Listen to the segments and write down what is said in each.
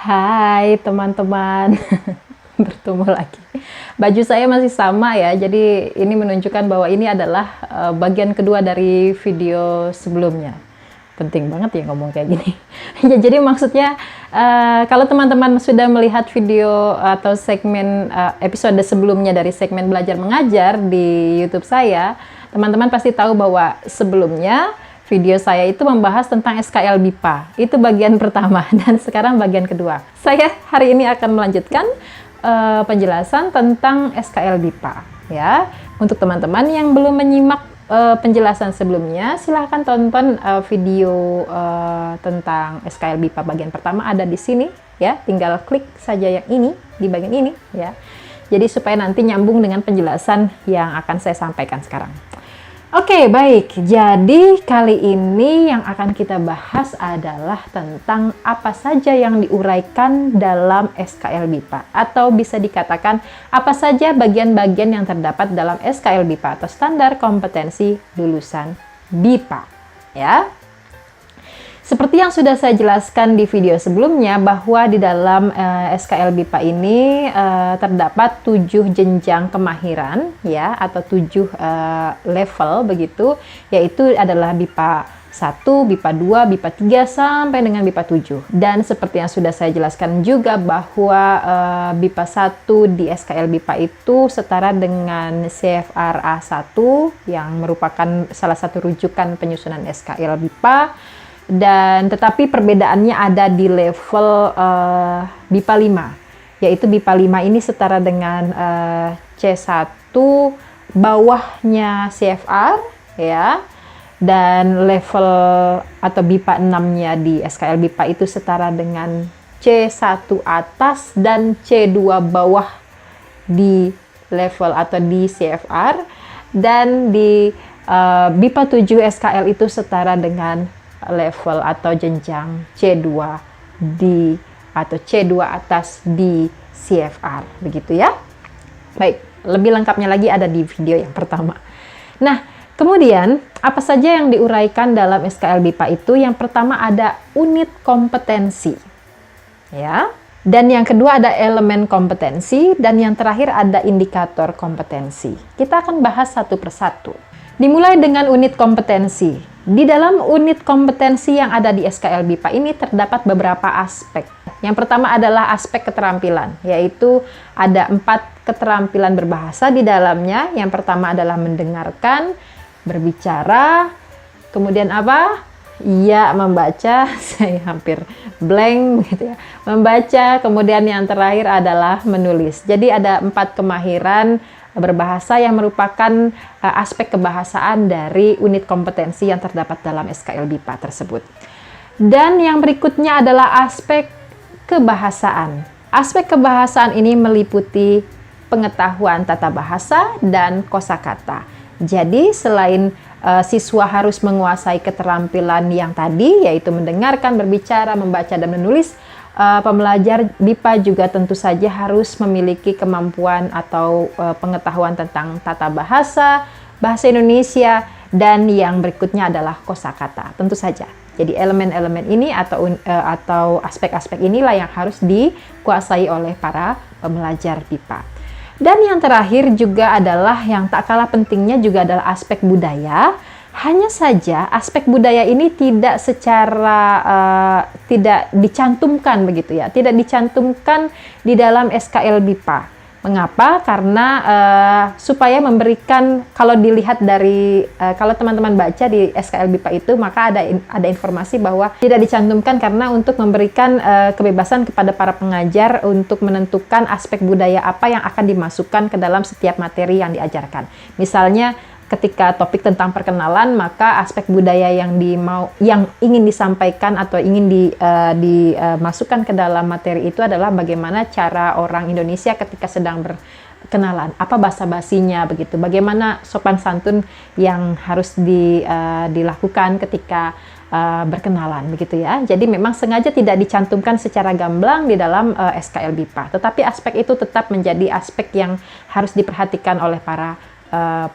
Hai teman-teman, bertemu lagi. Baju saya masih sama ya, jadi ini menunjukkan bahwa ini adalah bagian kedua dari video sebelumnya. Penting banget ya ngomong kayak gini. Ya, jadi maksudnya kalau teman-teman sudah melihat video atau segmen episode sebelumnya dari segmen belajar mengajar di YouTube saya, teman-teman pasti tahu bahwa sebelumnya video saya itu membahas tentang SKL BIPA. Itu bagian pertama dan sekarang bagian kedua. Saya hari ini akan melanjutkan penjelasan tentang SKL BIPA ya. Untuk teman-teman yang belum menyimak penjelasan sebelumnya, silahkan tonton video tentang SKL BIPA bagian pertama ada di sini ya. Tinggal klik saja yang ini di bagian ini ya. Jadi supaya nanti nyambung dengan penjelasan yang akan saya sampaikan sekarang. Oke, baik. Jadi kali ini yang akan kita bahas adalah tentang apa saja yang diuraikan dalam SKL BIPA, atau bisa dikatakan apa saja bagian-bagian yang terdapat dalam SKL BIPA atau Standar Kompetensi Lulusan BIPA, ya. Seperti yang sudah saya jelaskan di video sebelumnya, bahwa di dalam SKL BIPA ini terdapat 7 jenjang kemahiran ya, atau 7 level begitu, yaitu adalah BIPA 1, BIPA 2, BIPA 3 sampai dengan BIPA 7. Dan seperti yang sudah saya jelaskan juga bahwa BIPA 1 di SKL BIPA itu setara dengan CFR A1 yang merupakan salah satu rujukan penyusunan SKL BIPA. Dan tetapi perbedaannya ada di level BIPA 5, yaitu BIPA 5 ini setara dengan C1 bawahnya CFR ya, dan level atau BIPA 6-nya di SKL BIPA itu setara dengan C1 atas dan C2 bawah di level atau di CFR, dan di BIPA 7 SKL itu setara dengan level atau jenjang C2 di atau C2 atas di CFR, begitu ya. Baik, lebih lengkapnya lagi ada di video yang pertama. Nah, kemudian apa saja yang diuraikan dalam SKL BIPA itu? Yang pertama ada unit kompetensi, ya. Dan yang kedua ada elemen kompetensi, dan yang terakhir ada indikator kompetensi. Kita akan bahas satu persatu. Dimulai dengan unit kompetensi. Di dalam unit kompetensi yang ada di SKL BIPA ini terdapat beberapa aspek. Yang pertama adalah aspek keterampilan, yaitu ada 4 keterampilan berbahasa di dalamnya. Yang pertama adalah mendengarkan, berbicara, kemudian apa? Ya, membaca. Saya hampir blank gitu ya. Membaca, kemudian yang terakhir adalah menulis. Jadi ada 4 kemahiran berbahasa yang merupakan aspek kebahasaan dari unit kompetensi yang terdapat dalam SKL BIPA tersebut. Dan yang berikutnya adalah aspek kebahasaan. Aspek kebahasaan ini meliputi pengetahuan tata bahasa dan kosakata. Jadi selain siswa harus menguasai keterampilan yang tadi, yaitu mendengarkan, berbicara, membaca, dan menulis, pembelajar BIPA juga tentu saja harus memiliki kemampuan atau pengetahuan tentang tata bahasa, bahasa Indonesia, dan yang berikutnya adalah kosakata, tentu saja. Jadi elemen-elemen ini atau aspek-aspek inilah yang harus dikuasai oleh para pembelajar BIPA. Dan yang terakhir juga adalah yang tak kalah pentingnya juga adalah aspek budaya. Hanya saja aspek budaya ini tidak secara tidak dicantumkan begitu ya, tidak dicantumkan di dalam SKL BIPA. Mengapa? Karena supaya memberikan, kalau dilihat dari kalau teman-teman baca di SKL BIPA itu, maka ada informasi bahwa tidak dicantumkan karena untuk memberikan kebebasan kepada para pengajar untuk menentukan aspek budaya apa yang akan dimasukkan ke dalam setiap materi yang diajarkan. Misalnya ketika topik tentang perkenalan, maka aspek budaya yang ingin disampaikan atau ingin dimasukkan ke dalam materi itu adalah bagaimana cara orang Indonesia ketika sedang berkenalan, apa basa-basinya begitu, bagaimana sopan santun yang harus dilakukan ketika berkenalan begitu ya. Jadi memang sengaja tidak dicantumkan secara gamblang di dalam SKL BIPA, tetapi aspek itu tetap menjadi aspek yang harus diperhatikan oleh para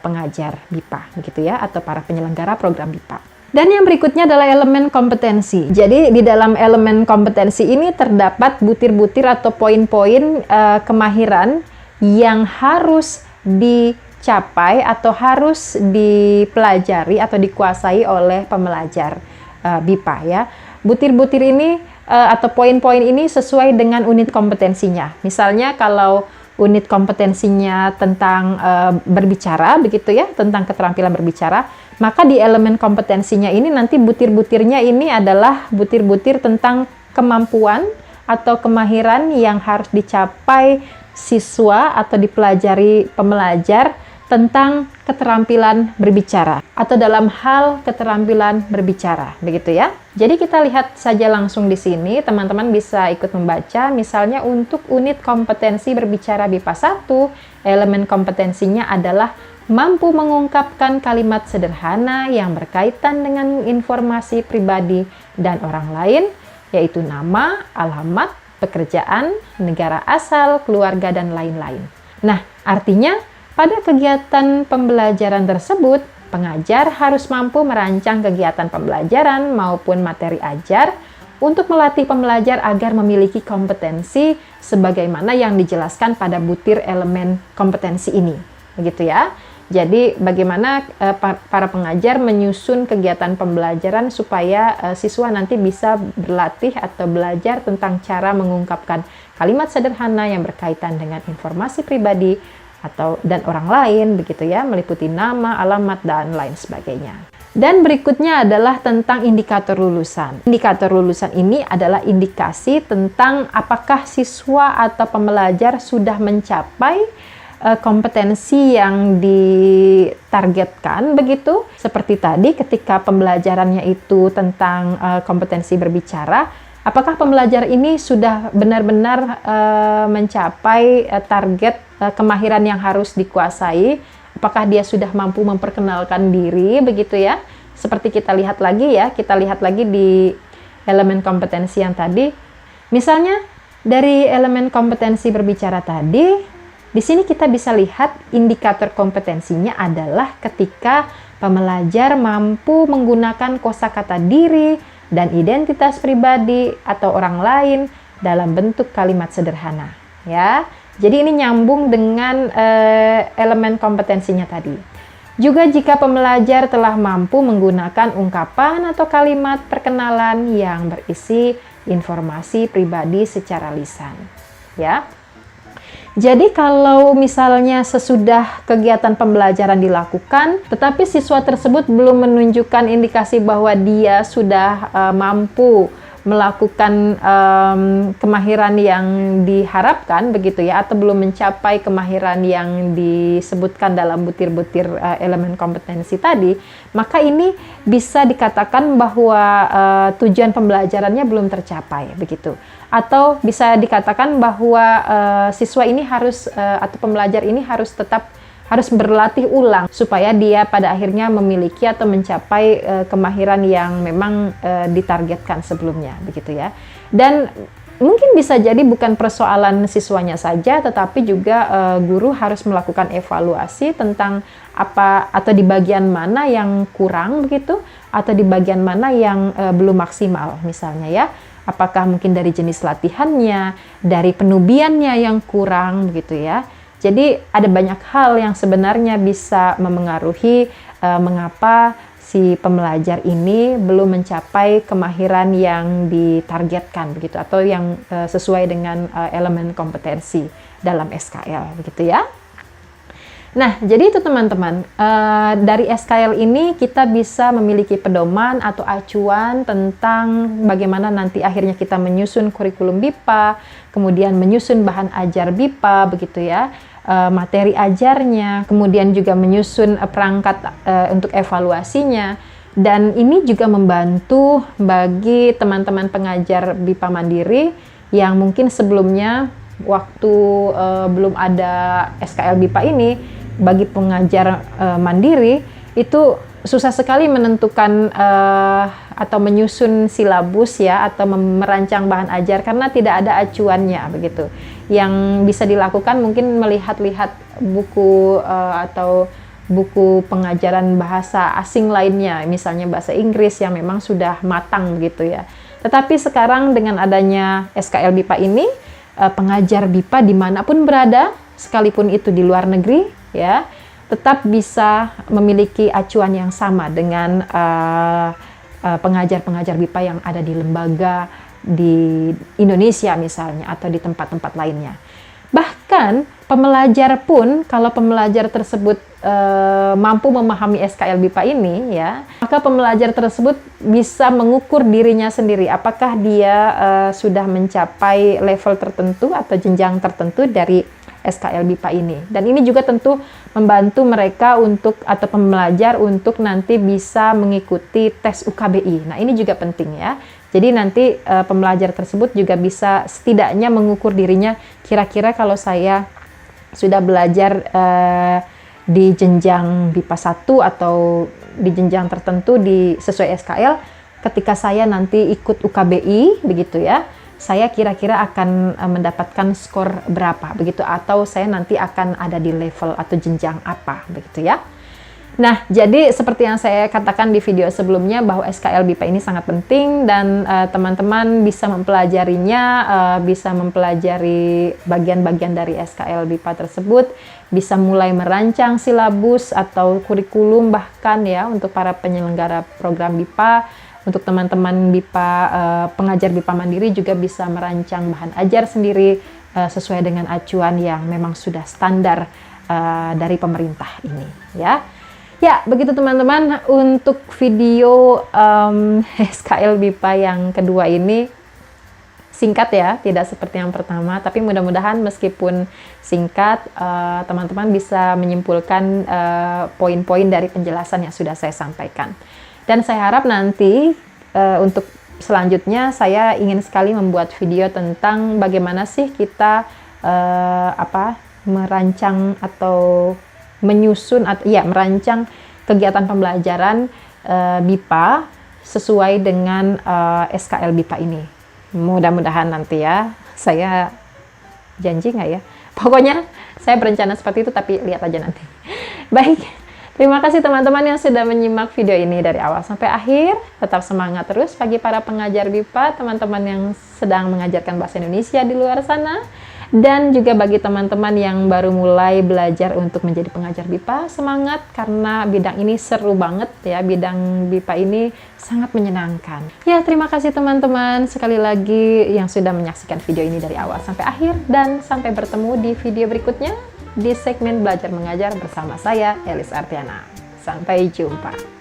pengajar BIPA begitu ya, atau para penyelenggara program BIPA. Dan yang berikutnya adalah elemen kompetensi. Jadi di dalam elemen kompetensi ini terdapat butir-butir atau poin-poin kemahiran yang harus dicapai atau harus dipelajari atau dikuasai oleh pembelajar BIPA ya. Butir-butir ini atau poin-poin ini sesuai dengan unit kompetensinya. Misalnya kalau unit kompetensinya tentang berbicara begitu ya, tentang keterampilan berbicara, maka di elemen kompetensinya ini nanti butir-butirnya ini adalah butir-butir tentang kemampuan atau kemahiran yang harus dicapai siswa atau dipelajari pembelajar tentang keterampilan berbicara atau dalam hal keterampilan berbicara, begitu ya. Jadi kita lihat saja langsung di sini, teman-teman bisa ikut membaca. Misalnya untuk unit kompetensi berbicara BIPA 1, elemen kompetensinya adalah mampu mengungkapkan kalimat sederhana yang berkaitan dengan informasi pribadi dan orang lain, yaitu nama, alamat, pekerjaan, negara asal, keluarga, dan lain-lain. Nah, artinya pada kegiatan pembelajaran tersebut, pengajar harus mampu merancang kegiatan pembelajaran maupun materi ajar untuk melatih pembelajar agar memiliki kompetensi sebagaimana yang dijelaskan pada butir elemen kompetensi ini. Begitu ya. Jadi bagaimana para pengajar menyusun kegiatan pembelajaran supaya siswa nanti bisa berlatih atau belajar tentang cara mengungkapkan kalimat sederhana yang berkaitan dengan informasi pribadi dan orang lain, begitu ya, meliputi nama, alamat, dan lain sebagainya. Dan berikutnya adalah tentang indikator lulusan. Indikator lulusan ini adalah indikasi tentang apakah siswa atau pembelajar sudah mencapai kompetensi yang ditargetkan, begitu. Seperti tadi ketika pembelajarannya itu tentang kompetensi berbicara, apakah pembelajar ini sudah benar-benar mencapai target kemahiran yang harus dikuasai? Apakah dia sudah mampu memperkenalkan diri, begitu ya? Seperti kita lihat lagi ya, kita lihat lagi di elemen kompetensi yang tadi. Misalnya dari elemen kompetensi berbicara tadi, di sini kita bisa lihat indikator kompetensinya adalah ketika pembelajar mampu menggunakan kosakata diri dan identitas pribadi atau orang lain dalam bentuk kalimat sederhana, ya. Jadi ini nyambung dengan elemen kompetensinya tadi. Juga jika pembelajar telah mampu menggunakan ungkapan atau kalimat perkenalan yang berisi informasi pribadi secara lisan, ya. Jadi kalau misalnya sesudah kegiatan pembelajaran dilakukan, tetapi siswa tersebut belum menunjukkan indikasi bahwa dia sudah mampu melakukan kemahiran yang diharapkan, begitu ya, atau belum mencapai kemahiran yang disebutkan dalam butir-butir elemen kompetensi tadi, maka ini bisa dikatakan bahwa tujuan pembelajarannya belum tercapai, begitu. Atau bisa dikatakan bahwa siswa ini harus atau pembelajar ini harus berlatih ulang supaya dia pada akhirnya memiliki atau mencapai kemahiran yang memang ditargetkan sebelumnya, begitu ya. Dan mungkin bisa jadi bukan persoalan siswanya saja, tetapi juga guru harus melakukan evaluasi tentang apa atau di bagian mana yang kurang, begitu, atau di bagian mana yang belum maksimal, misalnya ya. Apakah mungkin dari jenis latihannya, dari penubiannya yang kurang, begitu ya. Jadi ada banyak hal yang sebenarnya bisa memengaruhi mengapa si pembelajar ini belum mencapai kemahiran yang ditargetkan, begitu, atau yang sesuai dengan elemen kompetensi dalam SKL, begitu ya. Nah, jadi itu teman-teman, dari SKL ini kita bisa memiliki pedoman atau acuan tentang bagaimana nanti akhirnya kita menyusun kurikulum BIPA, kemudian menyusun bahan ajar BIPA, begitu ya, materi ajarnya, kemudian juga menyusun perangkat untuk evaluasinya. Dan ini juga membantu bagi teman-teman pengajar BIPA Mandiri yang mungkin sebelumnya waktu belum ada SKL BIPA ini, bagi pengajar mandiri itu susah sekali menentukan atau menyusun silabus ya, atau merancang bahan ajar karena tidak ada acuannya, begitu. Yang bisa dilakukan mungkin melihat-lihat buku atau buku pengajaran bahasa asing lainnya, misalnya bahasa Inggris yang memang sudah matang begitu ya. Tetapi sekarang dengan adanya SKL BIPA ini, pengajar BIPA dimanapun berada, sekalipun itu di luar negeri, ya, tetap bisa memiliki acuan yang sama dengan pengajar-pengajar BIPA yang ada di lembaga di Indonesia misalnya, atau di tempat-tempat lainnya. Bahkan pembelajar pun, kalau pembelajar tersebut mampu memahami SKL BIPA ini, ya, maka pembelajar tersebut bisa mengukur dirinya sendiri apakah dia sudah mencapai level tertentu atau jenjang tertentu dari SKL BIPA ini. Dan ini juga tentu membantu mereka untuk, atau pembelajar untuk nanti bisa mengikuti tes UKBI. Nah, ini juga penting ya. Jadi nanti pembelajar tersebut juga bisa setidaknya mengukur dirinya, kira-kira kalau saya sudah belajar di jenjang BIPA 1 atau di jenjang tertentu sesuai SKL, ketika saya nanti ikut UKBI begitu ya, saya kira-kira akan mendapatkan skor berapa begitu, atau saya nanti akan ada di level atau jenjang apa begitu ya. Nah, jadi seperti yang saya katakan di video sebelumnya, bahwa SKL BIPA ini sangat penting dan teman-teman bisa mempelajarinya, bisa mempelajari bagian-bagian dari SKL BIPA tersebut, bisa mulai merancang silabus atau kurikulum bahkan ya untuk para penyelenggara program BIPA. Untuk teman-teman BIPA, pengajar BIPA mandiri juga bisa merancang bahan ajar sendiri sesuai dengan acuan yang memang sudah standar dari pemerintah ini ya. Ya, begitu teman-teman untuk video SKL BIPA yang kedua ini. Singkat ya, tidak seperti yang pertama, tapi mudah-mudahan meskipun singkat, teman-teman bisa menyimpulkan poin-poin dari penjelasan yang sudah saya sampaikan. Dan saya harap nanti untuk selanjutnya saya ingin sekali membuat video tentang bagaimana sih kita merancang atau menyusun atau ya merancang kegiatan pembelajaran BIPA sesuai dengan SKL BIPA ini. Mudah-mudahan nanti ya, saya janji nggak ya? Pokoknya saya berencana seperti itu, tapi lihat aja nanti. Baik, terima kasih teman-teman yang sudah menyimak video ini dari awal sampai akhir. Tetap semangat terus bagi para pengajar BIPA, teman-teman yang sedang mengajarkan bahasa Indonesia di luar sana. Dan juga bagi teman-teman yang baru mulai belajar untuk menjadi pengajar BIPA, semangat karena bidang ini seru banget ya, bidang BIPA ini sangat menyenangkan. Ya, terima kasih teman-teman sekali lagi yang sudah menyaksikan video ini dari awal sampai akhir, dan sampai bertemu di video berikutnya di segmen Belajar Mengajar bersama saya, Elis Artiana. Sampai jumpa.